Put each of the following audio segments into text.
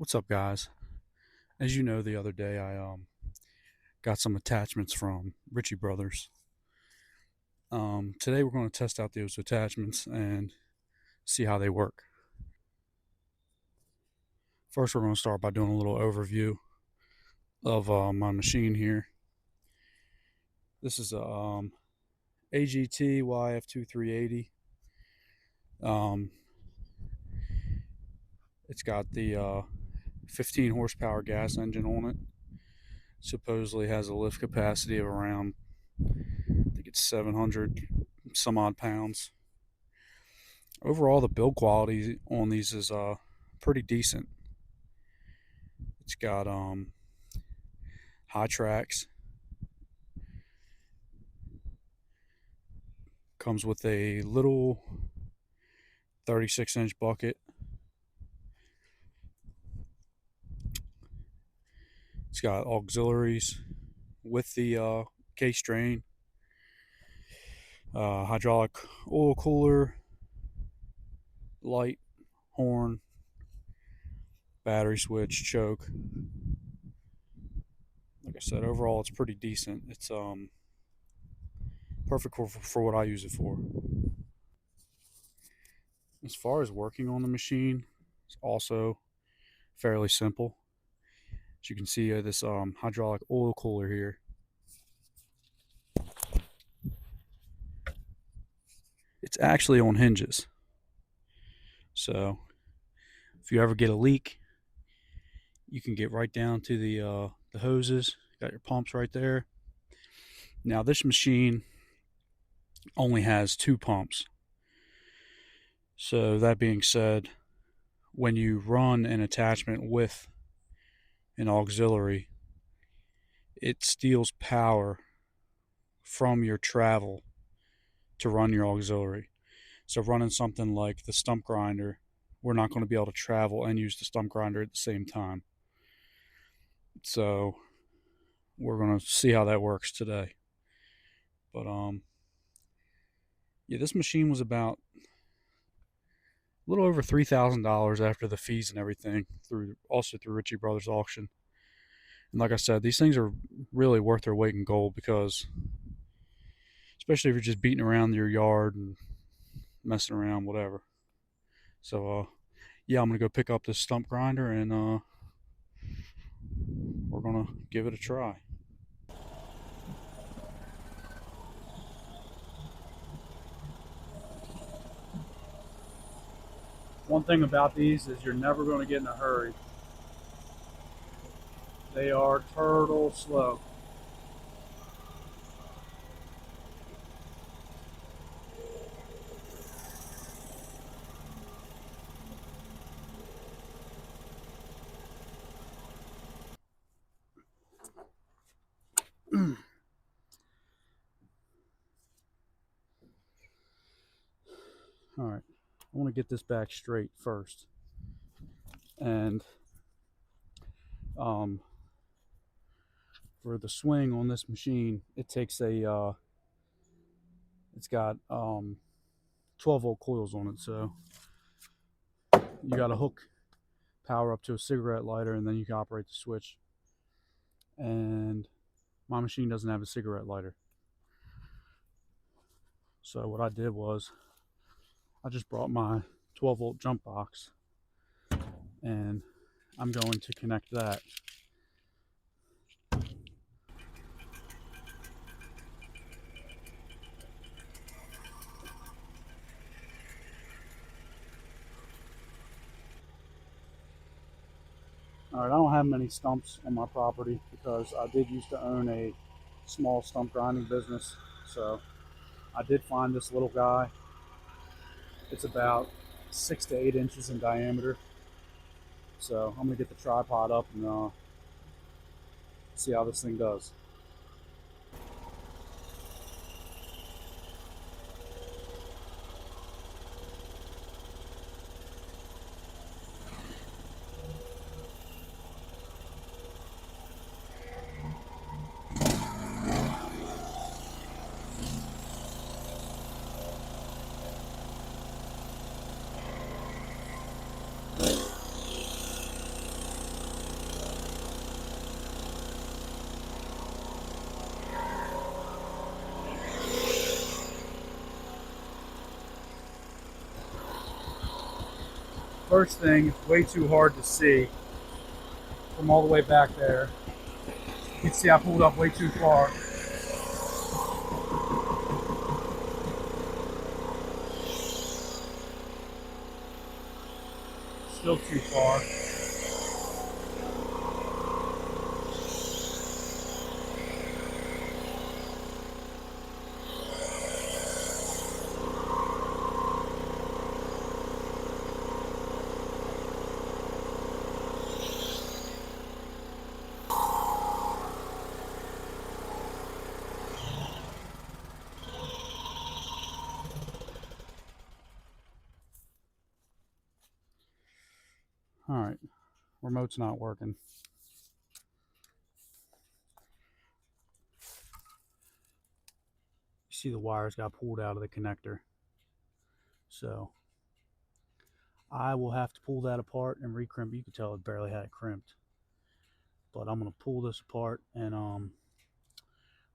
What's up, guys? As you know, the other day I got some attachments from Ritchie Bros. Today we're going to test out those attachments and see how they work. First, we're going to start by doing a little overview of my machine here. This is a AGT YF2380. It's got the 15 horsepower gas engine on it. Supposedly has a lift capacity of around, I think it's 700 some odd pounds. Overall, the build quality on these is pretty decent. It's got high tracks. Comes with a little 36-inch bucket. It's got auxiliaries with the case drain, hydraulic oil cooler, light, horn, battery switch, choke. Like I said, overall it's pretty decent. It's perfect for what I use it for. As far as working on the machine, it's also fairly simple. As you can see, this hydraulic oil cooler here. It's actually on hinges. So if you ever get a leak, you can get right down to the hoses. Got your pumps right there. Now this machine only has 2 pumps. So that being said, when you run an attachment with an auxiliary, it steals power from your travel to run your auxiliary. So running something like the stump grinder, we're not going to be able to travel and use the stump grinder at the same time. So we're going to see how that works today. But yeah, this machine was about a little over $3,000 after the fees and everything, through Ritchie Bros auction. And like I said, these things are really worth their weight in gold, because especially if you're just beating around your yard and messing around, whatever. So yeah, I'm gonna go pick up this stump grinder and we're gonna give it a try. One thing about these is you're never going to get in a hurry. They are turtle slow. All right, I want to get this back straight first. And for the swing on this machine, it takes a it's got 12-volt coils on it. So you got to hook power up to a cigarette lighter, and then you can operate the switch. And my machine doesn't have a cigarette lighter. So what I did was I just brought my 12-volt jump box, and I'm going to connect that. All right, I don't have many stumps on my property because I did used to own a small stump grinding business. So I did find this little guy. It's about 6 to 8 inches in diameter. So I'm gonna get the tripod up and see how this thing does. First thing, it's way too hard to see from all the way back there. You can see I pulled up way too far. Still too far. All right, remote's not working. You see the wires got pulled out of the connector. So I will have to pull that apart and recrimp. You can tell it barely had it crimped. But I'm gonna pull this apart and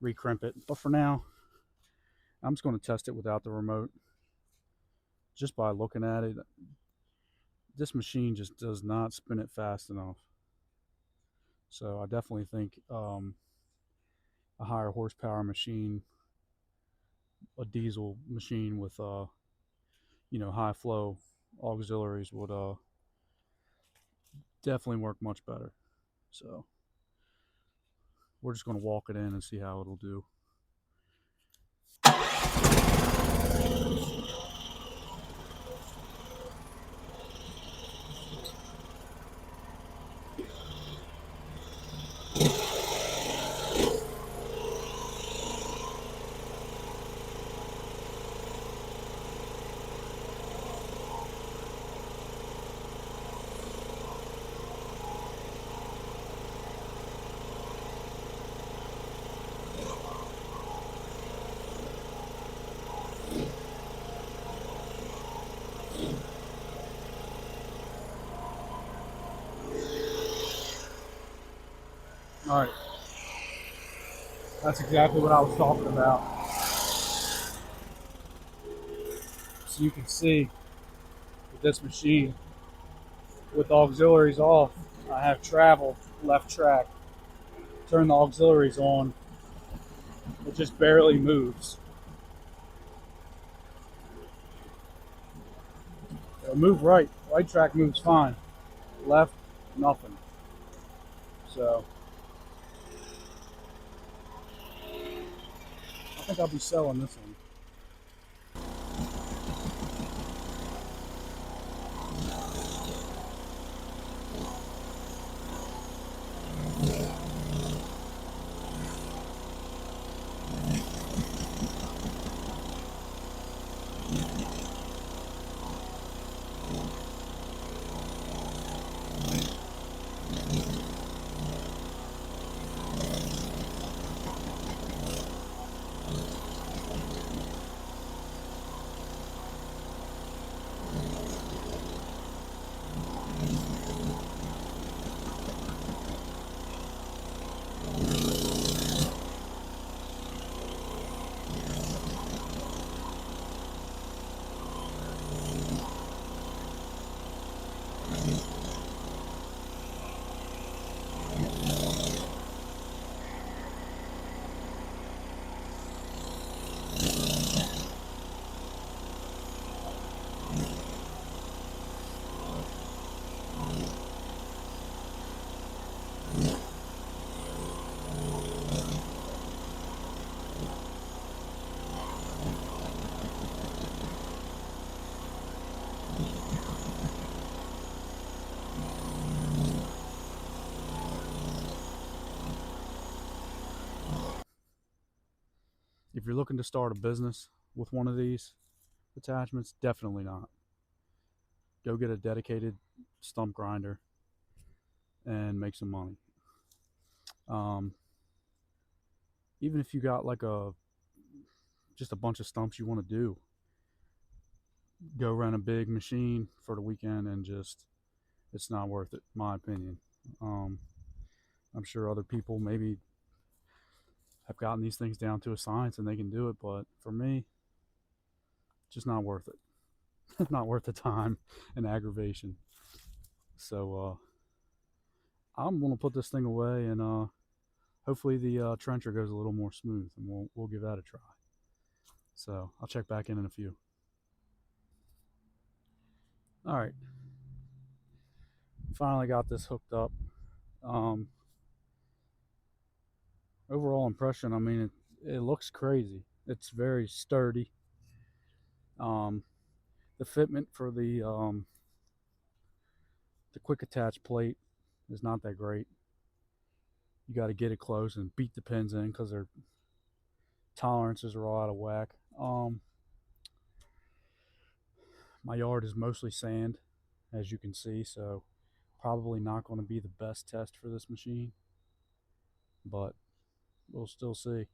recrimp it. But for now, I'm just gonna test it without the remote. Just by looking at it, this machine just does not spin it fast enough. So I definitely think a higher horsepower machine, a diesel machine with high flow auxiliaries would definitely work much better. So we're just going to walk it in and see how it'll do. All right, that's exactly what I was talking about. So you can see with this machine, with the auxiliaries off, I have travel left track. Turn the auxiliaries on, it just barely moves. It'll move right. Right track moves fine. Left, nothing. So I think I'll be selling this one. If you're looking to start a business with one of these attachments, definitely not. Go get a dedicated stump grinder and make some money. Um, Even if you got like just a bunch of stumps you want to do, go rent a big machine for the weekend and just it's not worth it, in my opinion. Um, I'm sure other people maybe have gotten these things down to a science and they can do it, but for me, it's just not worth it. Not worth the time and aggravation. So I'm gonna put this thing away, and hopefully the trencher goes a little more smooth, and we'll give that a try. So I'll check back in a few. All right, finally got this hooked up. Um, Overall impression, I mean, it looks crazy. It's very sturdy. Um, the fitment for the quick attach plate is not that great. You got to get it close and beat the pins in because their tolerances are all out of whack. My yard is mostly sand, as you can see, so probably not going to be the best test for this machine, but we'll still see.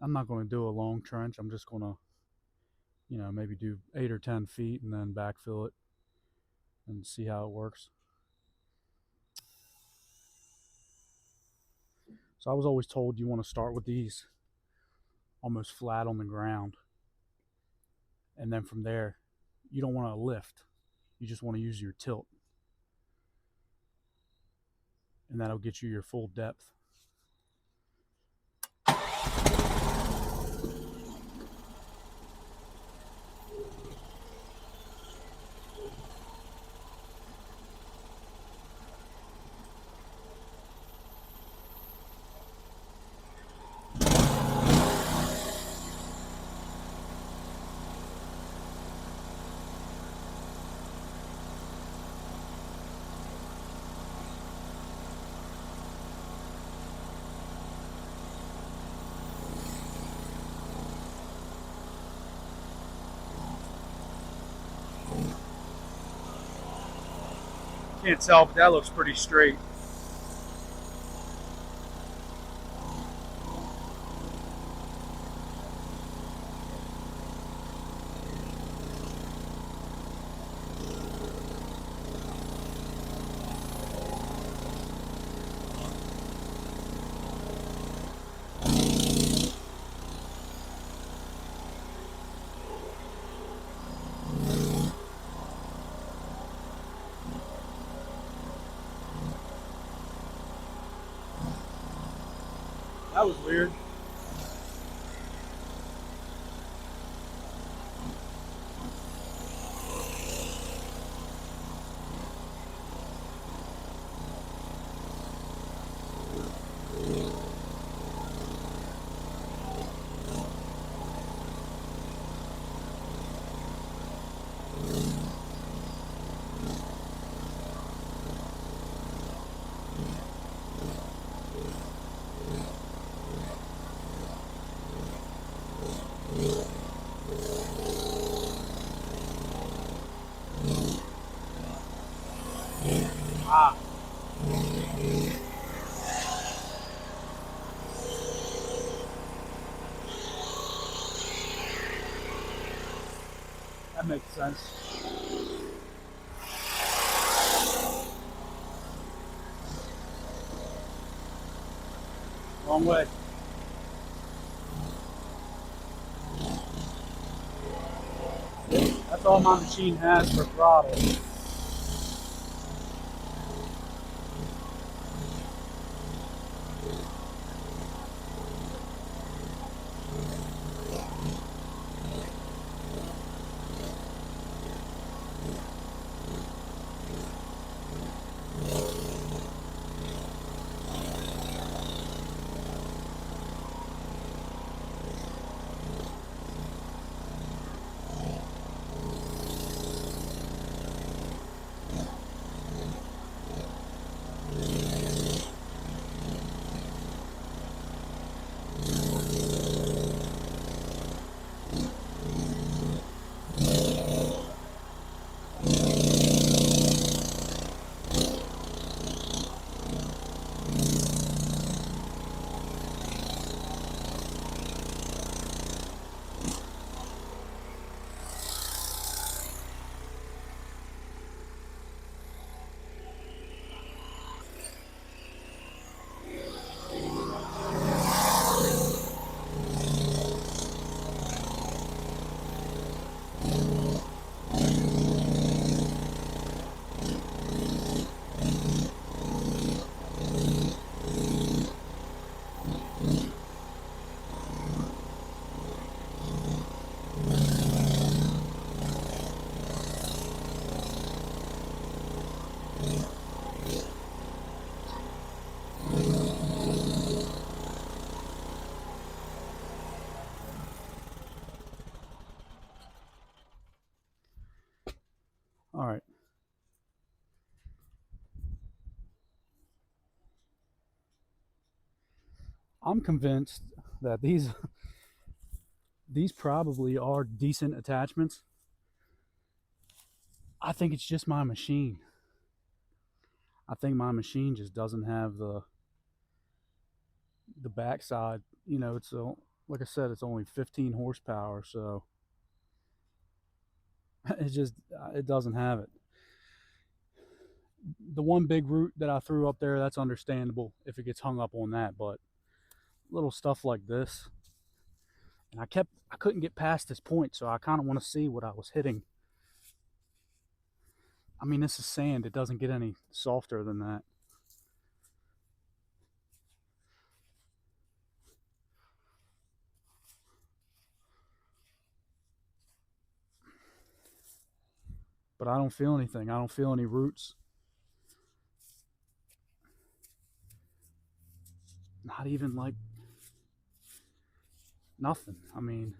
I'm not going to do a long trench. I'm just going to, maybe do 8 or 10 feet and then backfill it and see how it works. So I was always told you want to start with these almost flat on the ground, and then from there, you don't want to lift. You just want to use your tilt, and that'll get you your full depth. Can't tell, but that looks pretty straight. That was weird. Ah, that makes sense. Wrong way. That's all my machine has for throttle. All right. I'm convinced that these probably are decent attachments. I think it's just my machine. I think my machine just doesn't have the backside. You know, like I said, it's only 15 horsepower, so it doesn't have it. The one big root that I threw up there, that's understandable if it gets hung up on that, but little stuff like this, and I couldn't get past this point, so I kind of want to see what I was hitting. I mean, this is sand. It doesn't get any softer than that. But I don't feel anything. I don't feel any roots. Not even like nothing. I mean,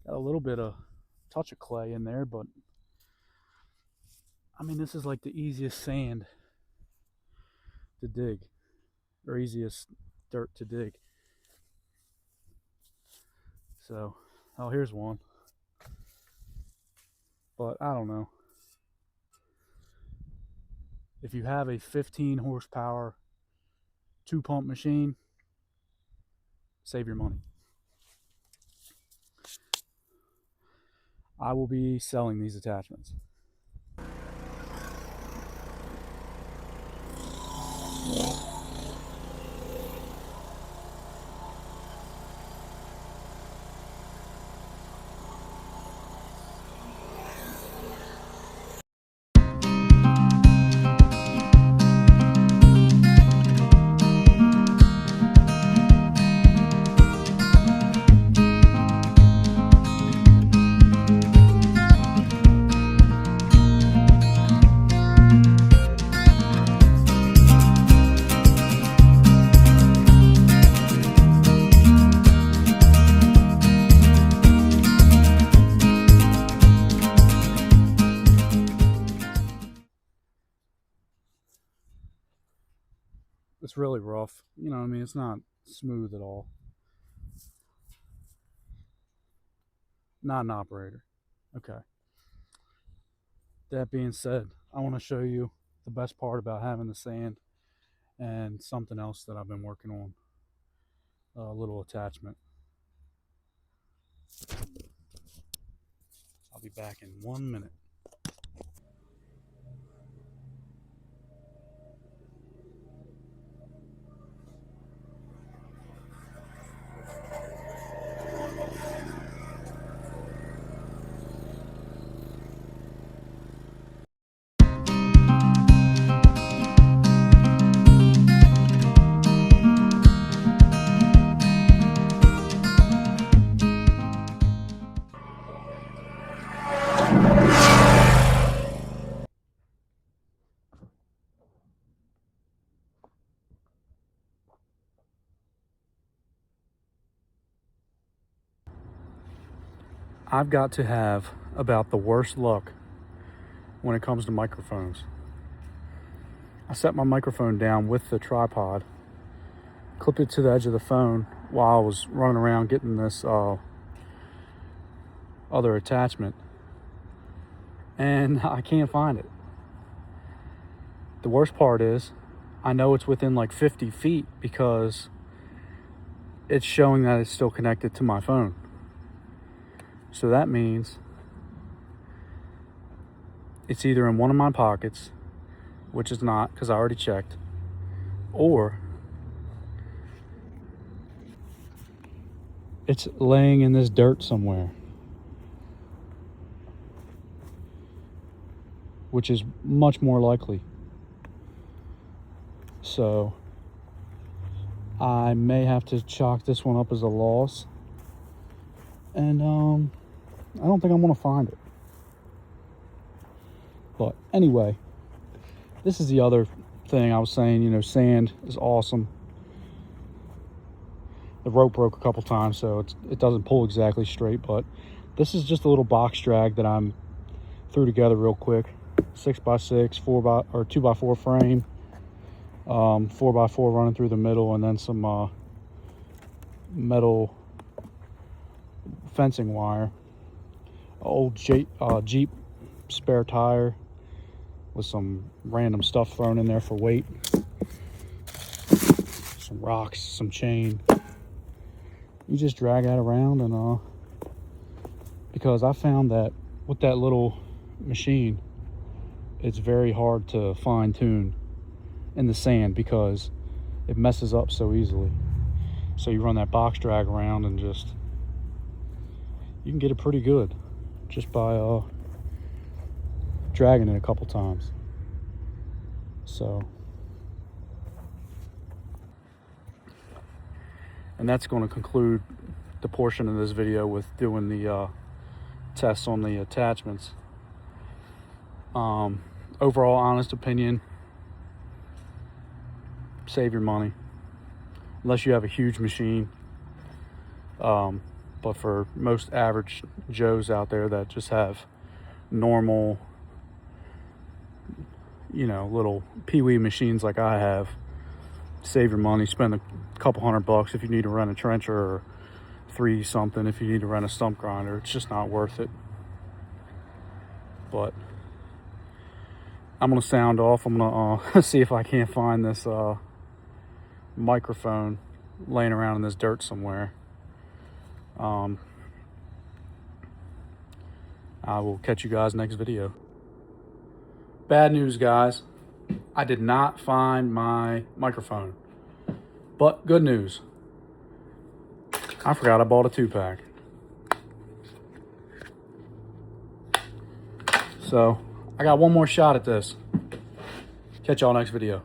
got a little bit of touch of clay in there, but I mean, this is like the easiest sand to dig, or easiest dirt to dig. So, oh, here's one. But I don't know. If you have a 15 horsepower 2-pump machine, save your money. I will be selling these attachments. It's really rough. You know, I mean, it's not smooth at all. Not an operator. Okay. That being said, I want to show you the best part about having the sand and something else that I've been working on. A little attachment. I'll be back in 1 minute. I've got to have about the worst luck when it comes to microphones. I set my microphone down with the tripod, clip it to the edge of the phone while I was running around getting this other attachment, and I can't find it. The worst part is I know it's within like 50 feet because it's showing that it's still connected to my phone. So that means it's either in one of my pockets, which is not because I already checked, or it's laying in this dirt somewhere, which is much more likely. So I may have to chalk this one up as a loss, and I don't think I'm gonna find it. But anyway, this is the other thing I was saying. You know, sand is awesome. The rope broke a couple times, so it doesn't pull exactly straight, but this is just a little box drag that I'm threw together real quick. 6x6, 2x4 frame, 4x4 running through the middle, and then some metal fencing wire. Old Jeep spare tire with some random stuff thrown in there for weight. Some rocks, some chain. You just drag that around, and because I found that with that little machine, it's very hard to fine tune in the sand because it messes up so easily. So you run that box drag around and just, you can get it pretty good just by dragging it a couple times. So, and that's going to conclude the portion of this video with doing the tests on the attachments. Overall honest opinion, save your money unless you have a huge machine. But for most average Joes out there that just have normal, you know, little pee-wee machines like I have, save your money. Spend a couple $100 if you need to run a trencher, or $3 something if you need to run a stump grinder. It's just not worth it. But I'm gonna sound off. I'm gonna see if I can't find this microphone laying around in this dirt somewhere. I will catch you guys next video. Bad news, guys. I did not find my microphone. But good news. I forgot I bought a 2-pack. So I got one more shot at this. Catch y'all next video.